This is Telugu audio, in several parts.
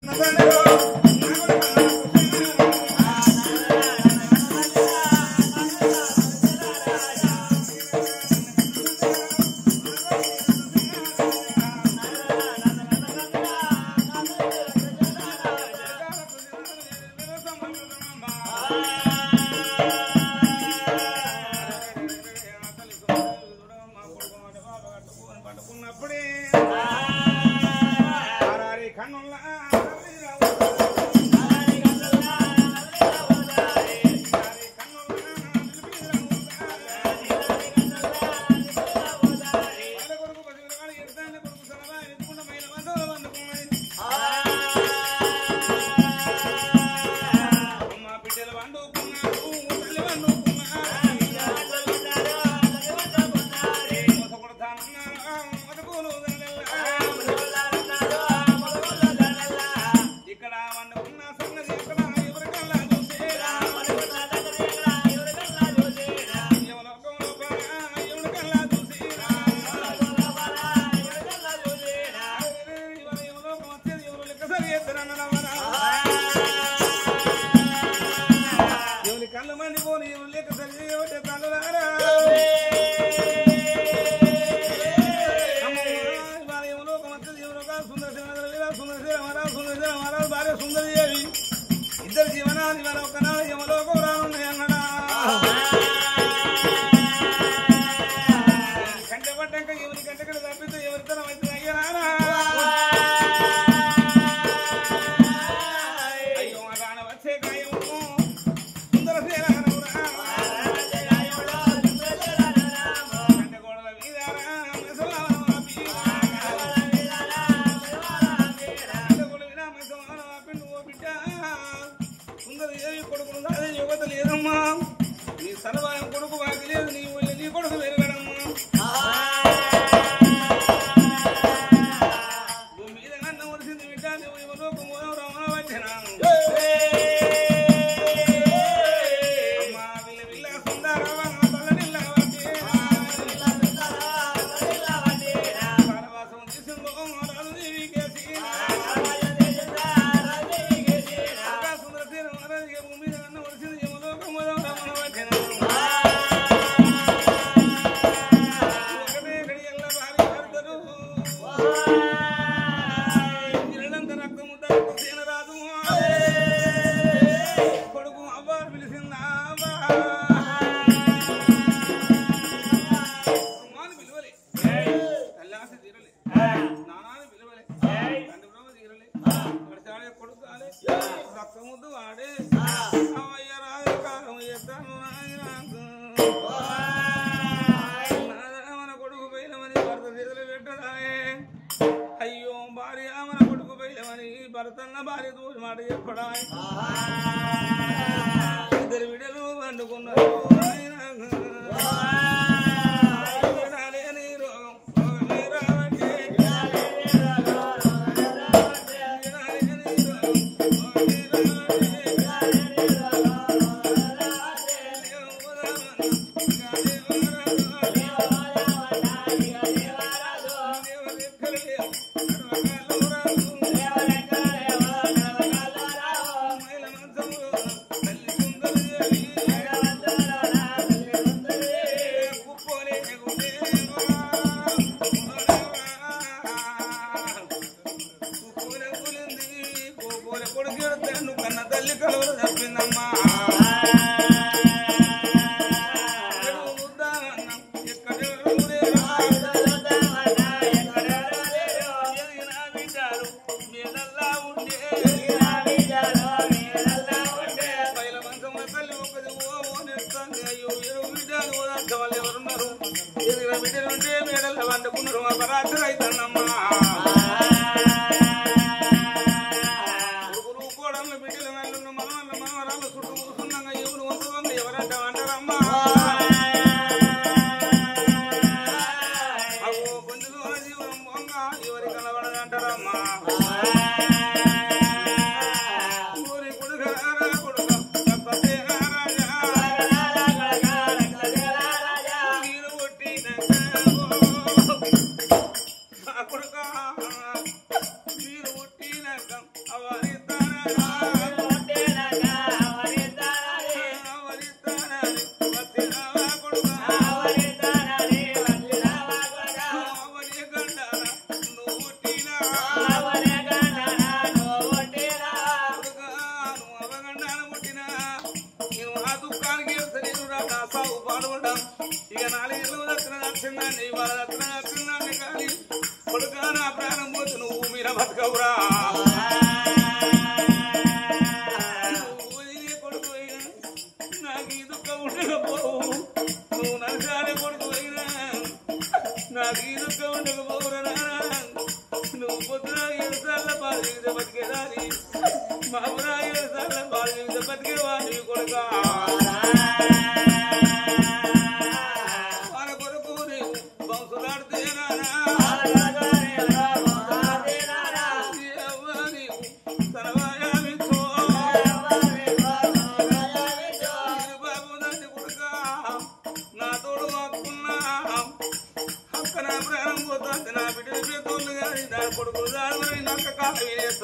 బిడ్డలు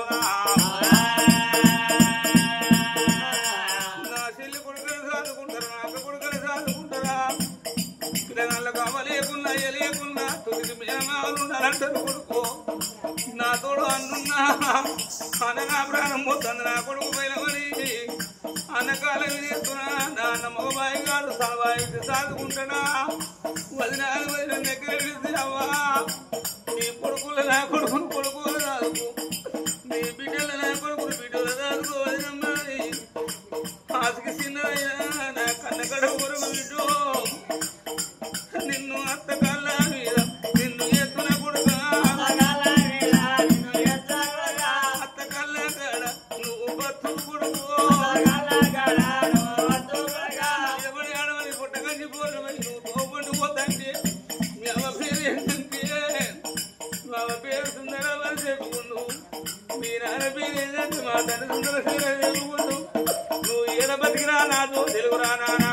అవ్వగా నా చెల్లి కొడుకులు సాదుకుంటారు నా అక్క కొడుకులు సాదుకుంటారా పిల్లగాళ్ళ కావలేకున్నా ఎలేకున్నా తొమ్మిది మేమాలు నలంటారు కొడుకు నా తోడు అన్నున్నా అనగా ప్రాణం పోతుంది నా కొడుకు పైలమని అన్నకాల వినేస్తున్నా నాన్న మగబాయి గారు సాబాయి సాదుకుంటాడా వదినాలు వదిన దగ్గర విడితే అవ్వా నీ కొడుకులు నా కొడుకును కొడుకులు సాదుకు నీ బిడ్డలు నా కొడుకులు బిడ్డలు సాదుకు వదినమ్మాయి ఆశకి చిన్నదైనా నా కన్న కడుపు కొరకు బిడ్డు నిన్ను అత్త కళ్ళ మీద నిన్ను ఎత్తున కొడుక అత్త కళ్ళ కాడ నువ్వు బతు కొడుకు ఎవరి ఆడవని పుట్టకంచి పోవడమని నువ్వు తోపండి పోతంటే మీ అమ్మ పేరు ఏంటంటే మా అమ్మ పేరు సుందరమని చెప్పుకుండు మీ నాన్న పేరు ఏంటంటే మా తండ్రి సుందర చెప్పుకుండు నువ్వు ఏడ బతికిరా నాతో తెలుగురా నానా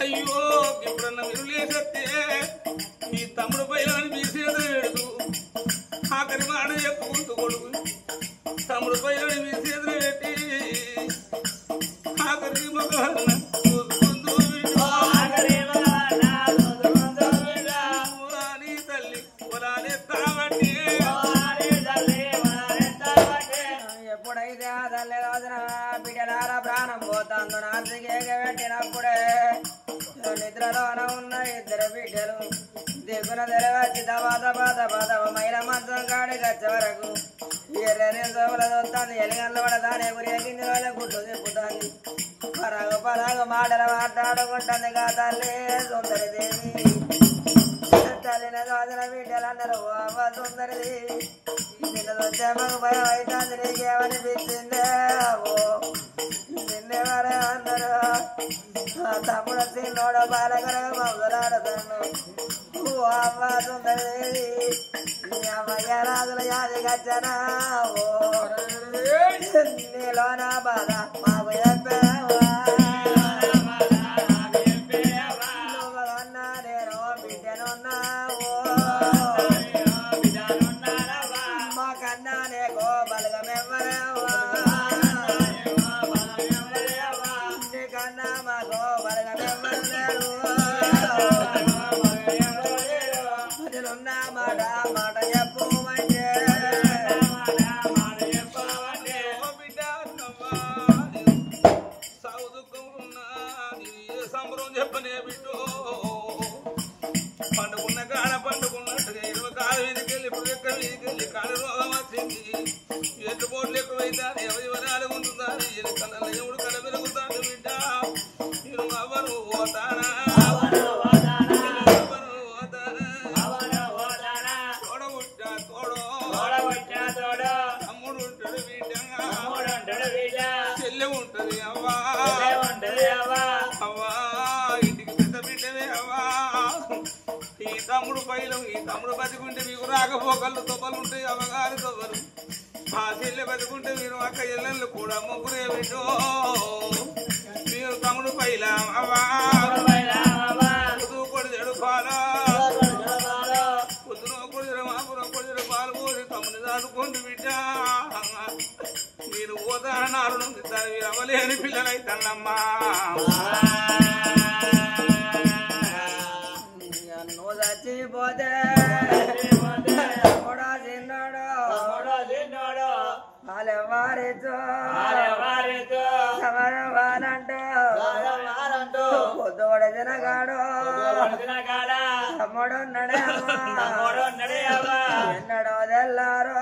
అయ్యో ఎప్పుడన్నా మీరు లేసత్తే మీ తమ్ముడు పైలని మీ చేత పెడుతూ ఆఖరి మాట చెప్పుకుంటూ కొడుకు తమ్ముడు పైలని మీ చేతులు పెట్టి ఆఖరి మగవాళ్ళ చూసుకుంటూ నీ తల్లి పొలాలే తావట్టి ఎప్పుడైతే ఆ తల్లి రోజున బిడ్డలార ప్రాణం పోతాందో నాసికేక పెట్టినప్పుడే నిద్రలోన ఉన్న ఇద్దరు బిడ్డలు దిగున తెరవచ్చి దబాదబాదబాదవ మైల మంచం కాడికి వచ్చే వరకు ఎర్రని సోముల చూస్తాంది ఎలిగన్ల పడదాని ఎగురేగింది వాళ్ళ గుడ్లు తిప్పుతాంది పరాగు మాటలు మాట్లాడుకుంటుంది కా తల్లి సుందరిదేవి తల్లిన రోజున బిడ్డలన్నారు బాబా సుందరిదేవి నిన్ను చూస్తే మాకు భయం అవుతుంది నీకేమనిపించిందే ఓ నిన్నెవరే అన్నారు తమ్ముడు చిన్నోడు బాలకరగా మమ్మలాడుతాను ఓ అమ్మ సుందరిదేవి నీ అమ్మయ్య రాజుల యాది గచ్చనా ఓ నీలో నా బాధ మాకు చెప్పావా నువ్వన్నా నేను బిడ్డనున్నా ఓ మా కన్నా నీకు బలగమెవ్వరేవా నీకన్నా మాకు బలగమెవ్వరు అదిలున్న మాట మాట చెప్పమంటే బిడ్డ సాగు దుఃఖంలో సంబరం చెప్పనే బిడ్డు పండుకున్న కాడ పండుకున్నట్టుగా ఇరవై కాలు వీధికెళ్ళి ఇప్పుడు ఎక్కడ వీధికెళ్ళి కాళ్ళ రోగం వచ్చింది ఎట్లు పోట్లు ఎక్కువైతే ఎవరాలు ఉంటుందని కళ్ళ ఎవడు కళ పెరుగుతాడు బిడ్డ నేను ఎవరు పోతానా తమ్ముడు ఉంటాడు బిడ్డ చెల్లె ఉంటది అవ్వా అవ్వా ఇంటికి పెద్ద బిడ్డవే అవ్వా ఈ తమ్ముడు పైలం ఈ తమ్ముడు బతికుంటే మీకు రాకపోకళ్ళు తొప్పలు ఉంటాయి అవ్వగారి తొప్పలు ఆ చెల్లె బతికుంటే మీరు అక్క ఎల్లెళ్ళు కూడా ముగ్గురే బిడ్డో మీరు తమ్ముడు పైలం అవ్వా కొడుదెడు పాలా పొద్దున కొడుదెడు మాపురం కొడుదెడు పాలు పోసి తమ్ముడు దాదుకోండి బిడ్డ మీరు పోతారన్నారు మీరు అవ్వలేని పిల్లలైతన్నమ్మా నువ్వు చచ్చిపోతే కూడా చిన్నాడు వాళ్ళెవ్వరితో ఎవరవ్వాలంటూ పొద్దుడు తినగాడు తమ్ముడున్నాడే ఎన్నడో తెల్లారు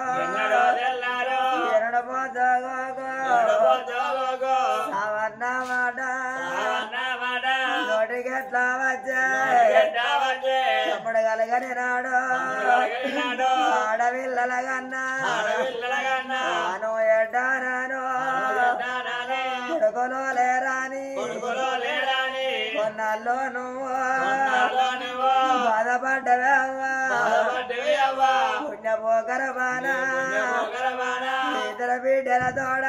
ఎన్నడ పోతాగో అవన్నమాట నోటికెట్లా వచ్చే తమ్ముడు కలగని నాడు ఆడపిల్లలగన్నా నాను ఎడ్డాను కొడుకులో లేరాని కొన్నాళ్ళు నువ్వు బాధపడ్డవా పుణ్యపోకరమానా ఇతర బిడ్డల తోడ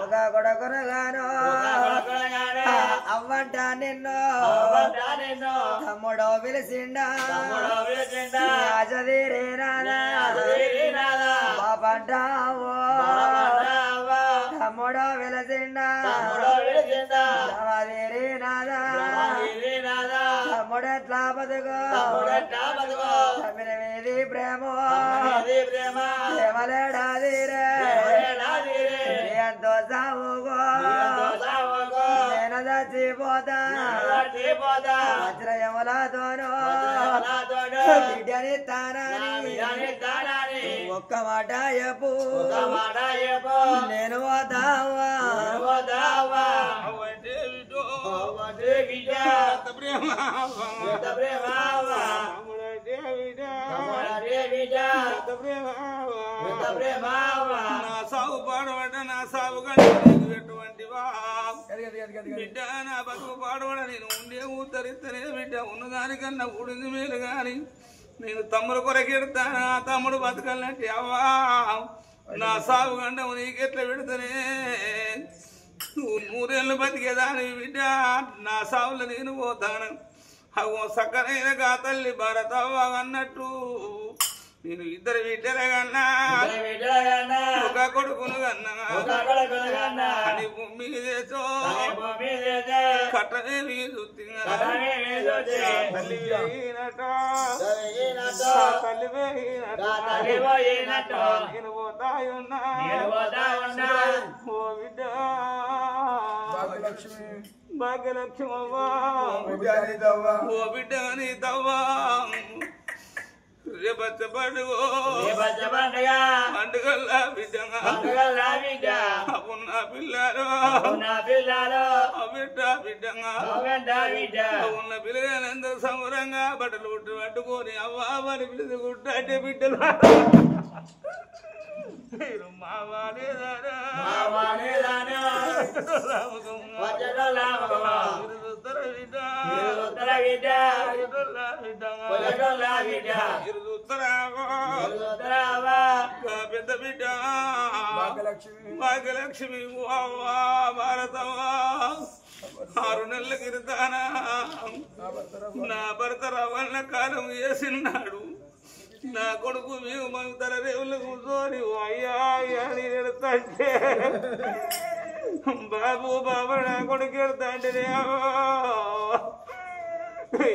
ఒక కొడుకునగాను అవ్వంట నిన్ను తమ్ముడో పిలిచిండా రాజదీరేనాదా బాపంటావో తమ్ముడో పిలిచిండా రాజదీరేనాదా తమ్ముడెట్లా బతుకో తమ్మిన మీది ప్రేమో ప్రేమలేడాదిరే ఎంతో సావుగో నేను చచ్చిపోతా వజ్రయములతోనూ బిడ్డని తానని ఒక్క మాట చెప్పు నేను పోతావా నా సాగు పాడబడ్డ నా సాగు కంటే బిడ్డ నా బతుకు పాడబడ నేను ఉండే ఊతరిస్తనే బిడ్డ ఉన్నదానికన్నా ఊడింది మేలు గాని నేను తమ్ముడు కొరకెడతాను ఆ తమ్ముడు బతకాలంటే అవ్వా నా సాగు గంటము నీకెట్లా పెడతానే నువ్వు 100 ఏళ్ళు బతికేదాని బిడ్డ నా సాగులో నేను పోతాను అగో సక్కనైన గా తల్లి భరతవ్వ అన్నట్టు నేను 2 బిడ్డల కన్నా ఒక కొడుకును కన్నా అని భూమి చేసో కట్టనే తల్లి పోయినట్టు నేను పోతాయున్నా ఓ బిడ్డ భాగ్యలక్ష్మి అవ్వా ఓ బిడ్డ నీ తవ్వా పండుగల్లా బిడ్డ ఉన్న పిల్లలు బిడ్డ ఉన్న పిల్లగానందరూ సమరంగా బట్టలు పట్టుకొని అవ్వా మరి పిల్లలు గుట్టే బిడ్డలు పెద్ద బిడ్డ భాగ్యలక్ష్మి భారతవా 6 నెలల కిరుతానా నా భర్త రవణ కాలం వేసినాడు నా కొడుకు మేము మాకు తల రేవులు కూర్చొని అయ్యా అయ్యా నేను ఎడతాంటే బాబు బాబు నా కొడుకు ఎడతాంటే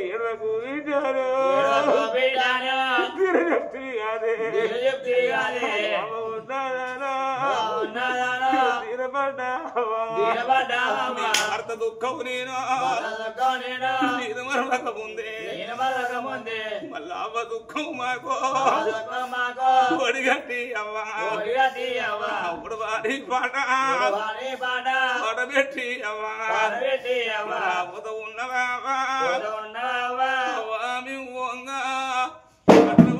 ఎడకు వింటారు అర్థ దుఃఖం నేను మరలకముందే మళ్ళా అవ్వ దుఃఖం మాకో ఒడిగట్టి అవ్వా అప్పుడు వాడి పాట పడబెట్టి అవ్వా అవ్వత ఉన్నవా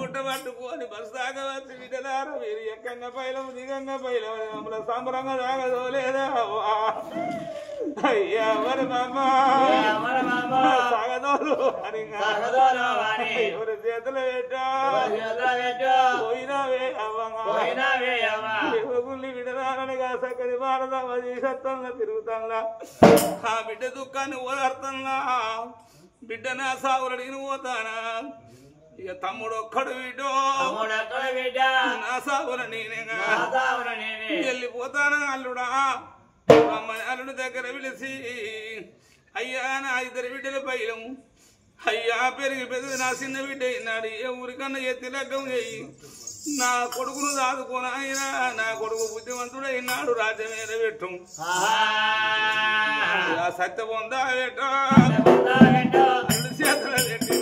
గుట్ట పట్టుకొని బస్ దాకా వచ్చి బిడ్డలారా మీరు ఎక్కంగా పైలం దిగంగా పైలం మమ్మల్ని సంబరంగా దాగదో లేదా అయ్యా మరి సాగదోలు అని ఎవరి చేతులు పెట్టా పోయినావే అవ్వగుల్లి బిడ్డలారనిగా సక్కది భారతమ్మ సత్తంగా తిరుగుతాంలా ఆ బిడ్డ దుఃఖాన్ని ఓదార్తంలా బిడ్డ నా సాగులు నేను పోతానా ఇక తమ్ముడు ఒక్కడు వీడో నా సాగుల నేనేగా వెళ్ళిపోతానా అల్లుడా అమ్మని అల్లుడి దగ్గర పిలిచి అయ్యా నా 2 బిడ్డల పైలం అయ్యా పెరిగి పెరిగి నా చిన్న బిడ్డ అయినాడు ఏ ఊరికన్నా ఎత్తి లగ్గం చేయి నా కొడుకును దాదుకోన అయినా నా కొడుకు బుద్ధిమంతుడైనాడు రాజ్యమేర పెట్టు సత్య పొందా పెట్టు చేతుల పెట్టి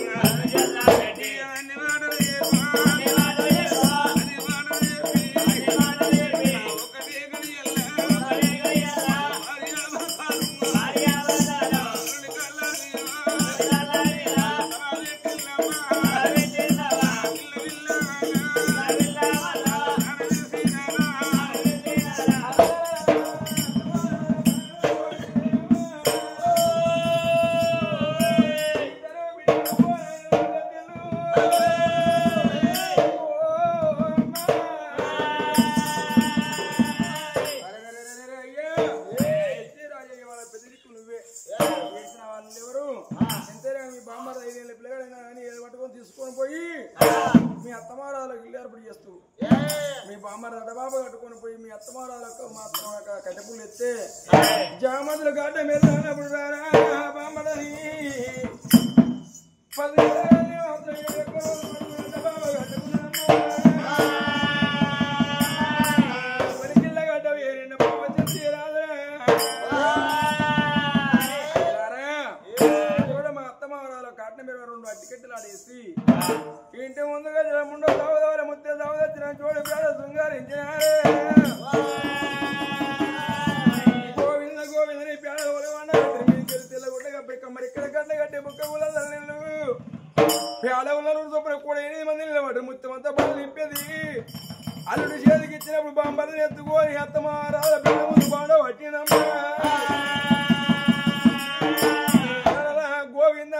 తలాప కట్టుకొని పోయి మీ అత్తమారాలకు మా అత్తమార కట్టెపులు ఎత్తే జామతులు గడ్డ మీద అన్నప్పుడు బామ్మడని 10 అట్టికెట్టలు ఆడేసి ఇంటి ముందుగా ముండో సాగుదారి ముత్తే సాగుదచ్చిన చోడు పేద శృంగారించినారే గోవింద గోవిందని పేద తెల్లగుడ్డగా మరి ఇక్కడ గడ్డ కట్టి బుక్క కూడా తల్లిళ్ళు పేద ఉన్నారు చొప్పున కూడా 8 మంది నిలబడి ముత్యమంతా బాగా నింపేది అల్లుడు చేతికి ఇచ్చినప్పుడు బాంబర్ని ఎత్తుకొని అత్తమారాల పేద ముందు బాగా పట్టినమ్మా గోవింద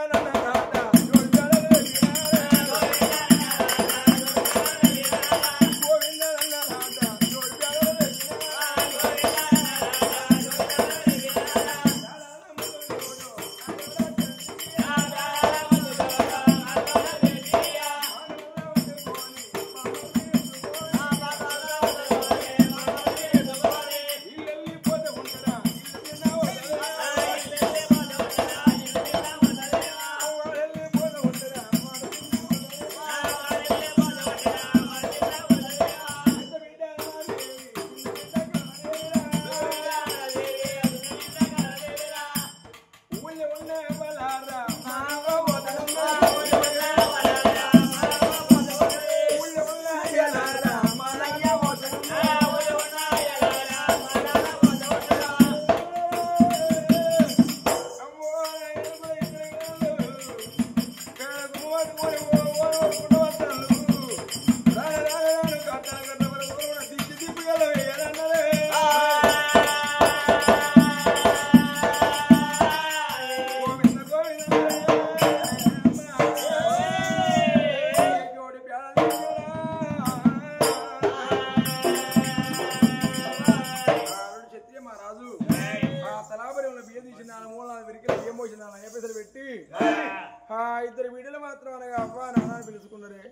ఇద్దరు వీడియోలు మాత్రం అనగా అవ్వ నాన్న పిలుచుకున్నారే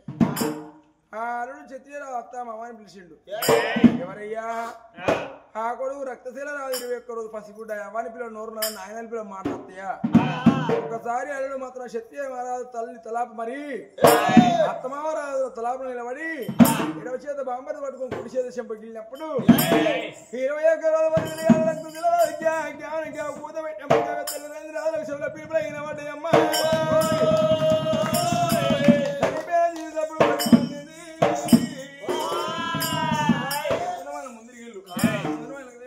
ఆ అల్లుడు క్షత్రియరావు అత్త మామని పిలిచిండు ఎవరయ్యా ఆ కొడుకు రక్తశీల రాదు 21 రోజు పసిగుడ్డ అవ్వని పిల్లలు నోరు నాయన పిల్లలు మాట్లాడతాయా ఒకసారి అల్లుడు మాత్రం క్షత్రియ మహారాజు తల్లి తలాపు మరి అత్తమామరాజు తలాపు నిలబడి 20 చేత బాంబర్ పట్టుకొని కుడి చేత చెంపగిలినప్పుడు 20 ఎకరాల పూత పెట్టిన పీపుల్ అయిన పడ్డాయమ్మా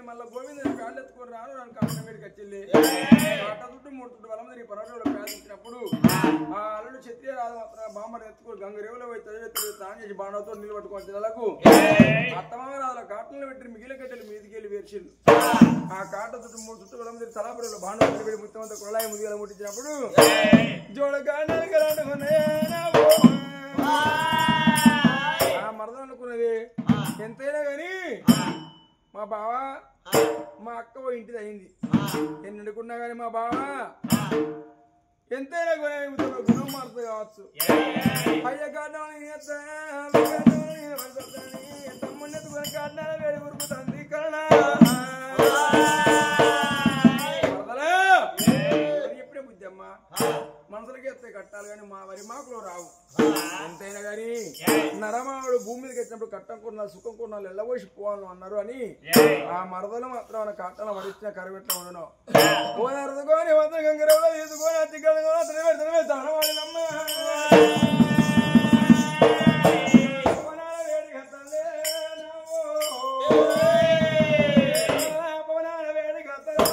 మళ్ళీ గోవింద కాళ్ళు ఎత్తుకొని రాను నన్ను కాళ్ళ మీదకి వచ్చింది అట్ట చుట్టూ 3 చుట్టూ వలం తిరిగి పర్వతంలో ప్రార్థించినప్పుడు ఆ అల్లుడు క్షత్రియ రాజు మాత్రం బాంబర్ ఎత్తుకొని గంగరేవులో పోయి తల్లి తాను చేసి బాణంతో నిలబట్టుకొని తినలకు అత్తమామరాజుల కాటలను పెట్టి మిగిలిన కట్టెలు మీదికి వెళ్ళి వేర్చిండు ఆ కాట చుట్టూ 3 చుట్టూ వలం తిరిగి తలాపురంలో బాణం పెట్టి ముత్తంతో కొలాయి ముదిగల ముట్టించినప్పుడు జోడ మరదం అనుకున్నది ఎంతైనా గాని మా బావ మా అక్క పోయి ఇంటిది అయింది నేను అనుకున్నా గాని మా బావ ఎంతైనా గుణం మారుతుంది కావచ్చు అయ్య కాటాలని తమ్ముని ఎత్తుకొని కాటాల వేడి ఉరుకుతుంది కన్నా ఎప్పుడే బుద్ధి అమ్మా మనసులకి ఎత్తే కట్టాలి కానీ మా వరి మాకులో రావు ఎంతైనా గాని నరమావుడు భూమి మీదకి వచ్చినప్పుడు కట్టం కొన్నాళ్ళు సుఖం కొన్నాళ్ళు ఎల్లబోసి పోవాలను అన్నారు అని ఆ మరదలు మాత్రం కట్టన వడిచిన కరివెట్ల ఉండను పోదరుదుకొని వంద గంగరవలో తీసుకొని అతిగడమే తనవాడినమ్మ వేడి కట్టలే పవనాల వేడి కట్టలే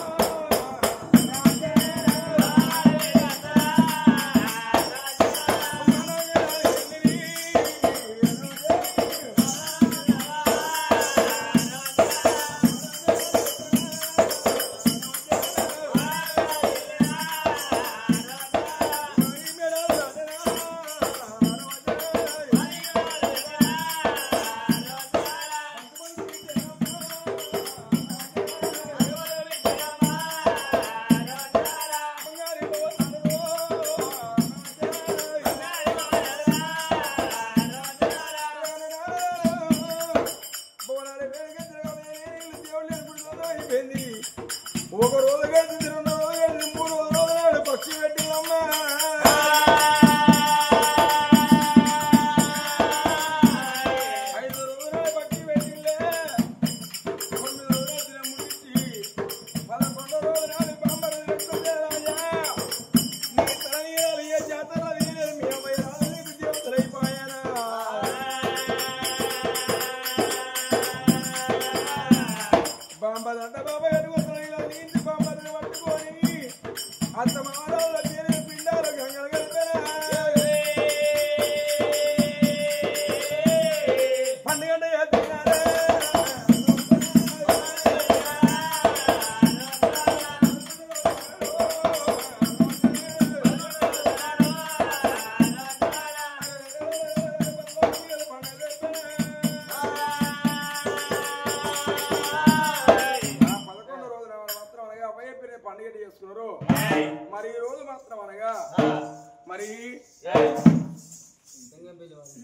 అయిపోయింది. ఒక రోజు గడిచి 2 రోజులు గడిచి 3 రోజుల నాడు పక్షి పెట్టిందమ్మా. 5 రోజుల పక్షి పెట్టిందే. 9 రోజుల దినం ముగించి 11 రోజుల నాడు బాంబరు పెట్టిందే రాజా. నీ తలనీయాలు ఏ జాతర వీలేదు మీ అమ్మాయి రాజు నీకు దేవతలైపోయానా. బాంబదంట బాబా ఎడుగుతున్నాయి ఇలా నీంచి బాంబదని పట్టుకొని అంత మానవుల తీరే పిండాలు గంగలు కలిపారా. పండుగ ఎత్తున్నారే. పండుగ చేసుకున్నారు. మరి ఈ రోజు మాత్రం అనగా మరి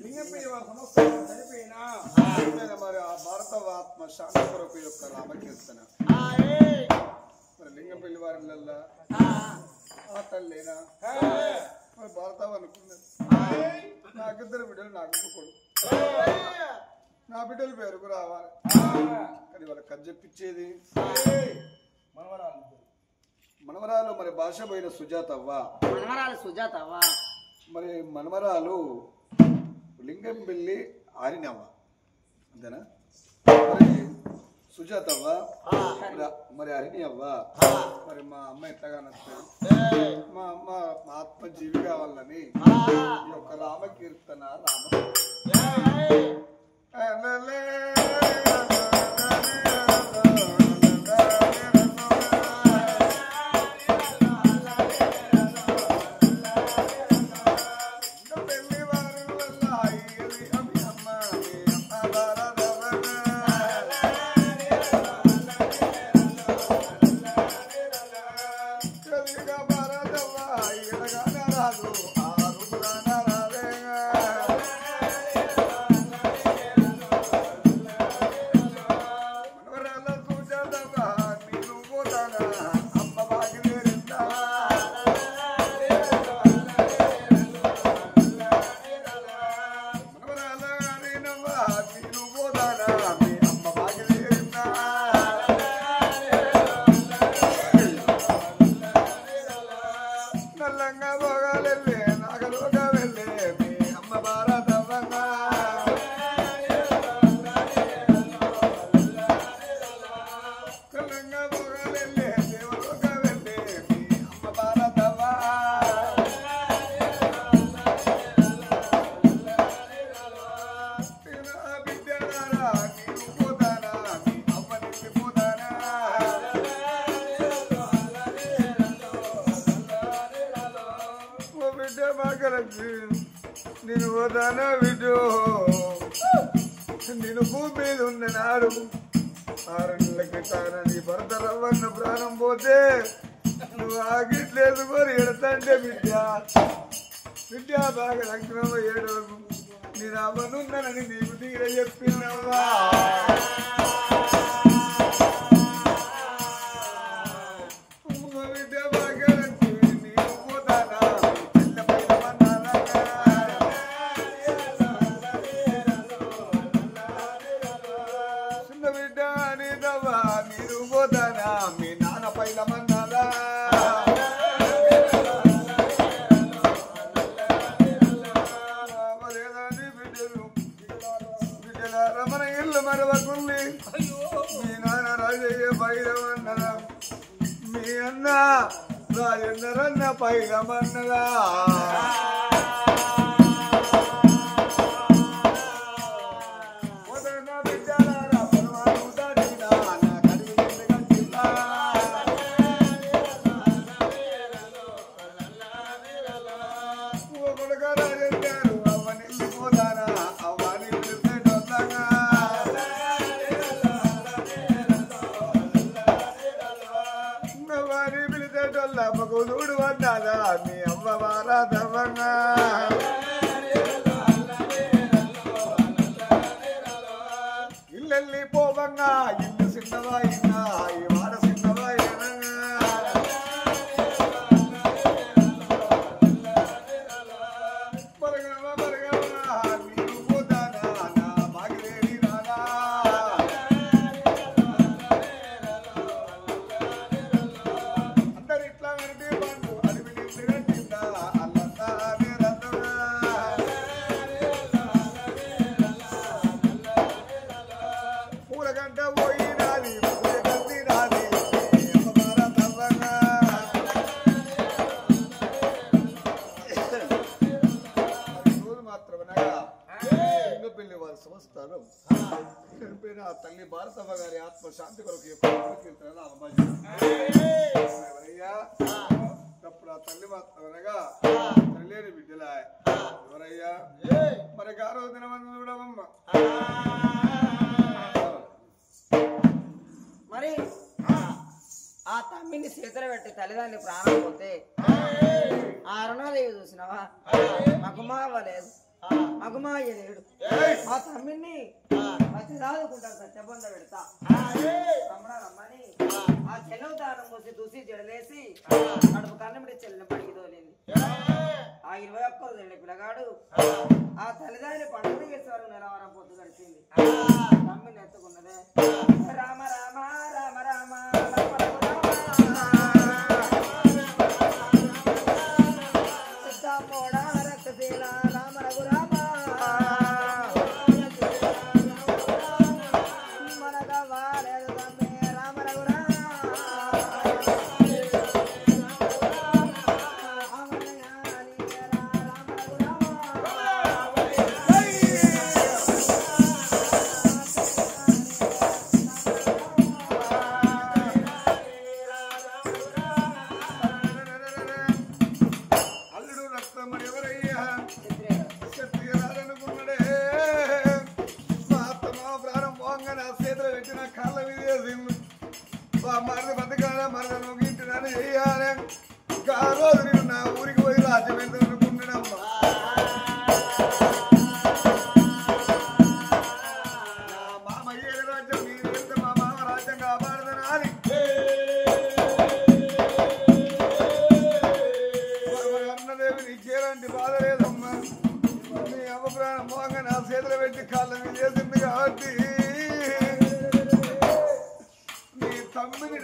లింగంపల్లి వారి సంవత్సరం చనిపోయినా మరి ఆ భారతవాత్మ శాంతి కొరకు యొక్క రామకీర్తన మరి లింగంపల్లి వారిలల్లా ఆ తల్లేనా మరి భారతం అనుకున్నది. నాకిద్దరు బిడ్డలు నాకు కొడుకు నా బిడ్డల పేరుకు రావాలి. కానీ వాళ్ళకి కజ్జెప్పించేది మనవరాలు మరి భాష పోయిన సుజాతవ్వ మరి మనవరాలు లింగంపల్లి ఆరినవ్వ అంతేనా. మరి సుజాతవ్వ మరి అరిని అవ్వ మరి మా అమ్మ ఎట్లాగా నచ్చారు. మా అమ్మ మా ఆత్మ జీవి కావాలని ఈ యొక్క రామకీర్తన నేను పోతానా విడు నేను భూమి మీద ఉన్న నాడు 6 నెలల క్రితాన నీ భర్త రవ్వన్న ప్రాణం పోతే నువ్వు ఆగిట్లేదు మరి ఎడతంటే బిడ్డ బాగా లగ్నం ఏడు నేను అవ్వనున్నానని నీకు తీర చెప్పినవా. బిడ్డ బాగా నీవు పోతానా చిన్న బిడ్డ అనేదవా మీరు పోతానా మీ నాన్న పైలమన్నారా. రమణ ఇల్లు మరవకుంది మీ నాన్న రాజయ్య పైలమన్నదా మీ అన్న రాజేంద్రన్న పైలమన్నదా. చూడు అన్నాదా మీ అమ్మ వారాదవ్వంగా ఇల్లెల్లి పోవంగా ఇల్లు చిన్నవా ఇన్నా శాంతి కొరకు ఎవరయ్యా అప్పుడు ఆ తల్లి మాత్రమనగా తల్లిని బిడ్డలా ఎవరయ్యా మరి గారో దినమందు చూడవమ్మ మరి ఆ తమ్మిని చేతులు పెట్టి తల్లిదండ్రి ప్రాణం పోతే ఆ అరుణాదేవి చూసినావా మగుమా అవ్వలేదు మగుమా అయ్యలేడు ఆ తమ్మిని వచ్చి దాదుకుంటారు సత్యబంధ పెడతా రమ్మని ఆ చెల్లవు దానం పోసి చూసి జడలేసి కడుపు కన్నమిడి చెల్లిన పడికి తోలింది ఆ 21 రోజుల పిల్లగాడు ఆ తల్లిదండ్రి పండుగ చేసేవారు నెలవారం పొద్దు గడిచింది తమ్మిని ఎత్తుకున్నదే రామ రామ రామ రామ మరద బతకాల మరద నొగ్గింటున్నాను చెయ్యాలి ఇంకా ఆ రోజు నేను నా ఊరికి పోయి రాజ్యం ఎంత అనుకుంటున్నామ్మా నా మామ ఏ రాజ్యం మీరు వెళ్తే మా మామ రాజ్యం కాపాడదనాలి అన్నదేవి నీకేలాంటి బాధ లేదమ్మా నీ అభిప్రాయం మోహంగా నా చేతులు పెట్టి కాళ్ళ మీద చేసింది కాబట్టి తమ్మిని